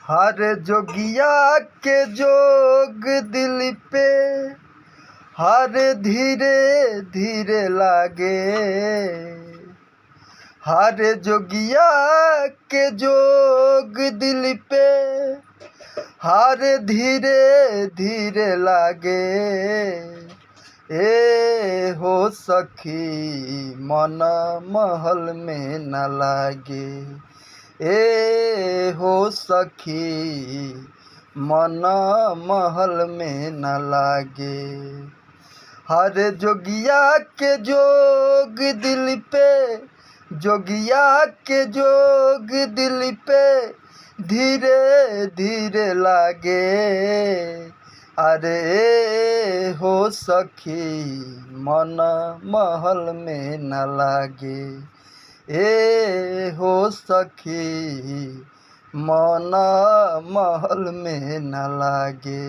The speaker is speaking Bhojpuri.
हर जोगिया के जोग दिल पे हर धीरे धीरे लागे। हर जोगिया के जोग दिल पे हर धीरे धीरे लागे। ए हो सखी मन महल में न लागे। ए हो सखी मन महल में न लागे। हर जोगिया के जोग दिल पे जोगिया के जोग दिल पे धीरे धीरे लागे। अरे हो सखी मन महल में न लागे। ए हो सखी मन महल में न लागे।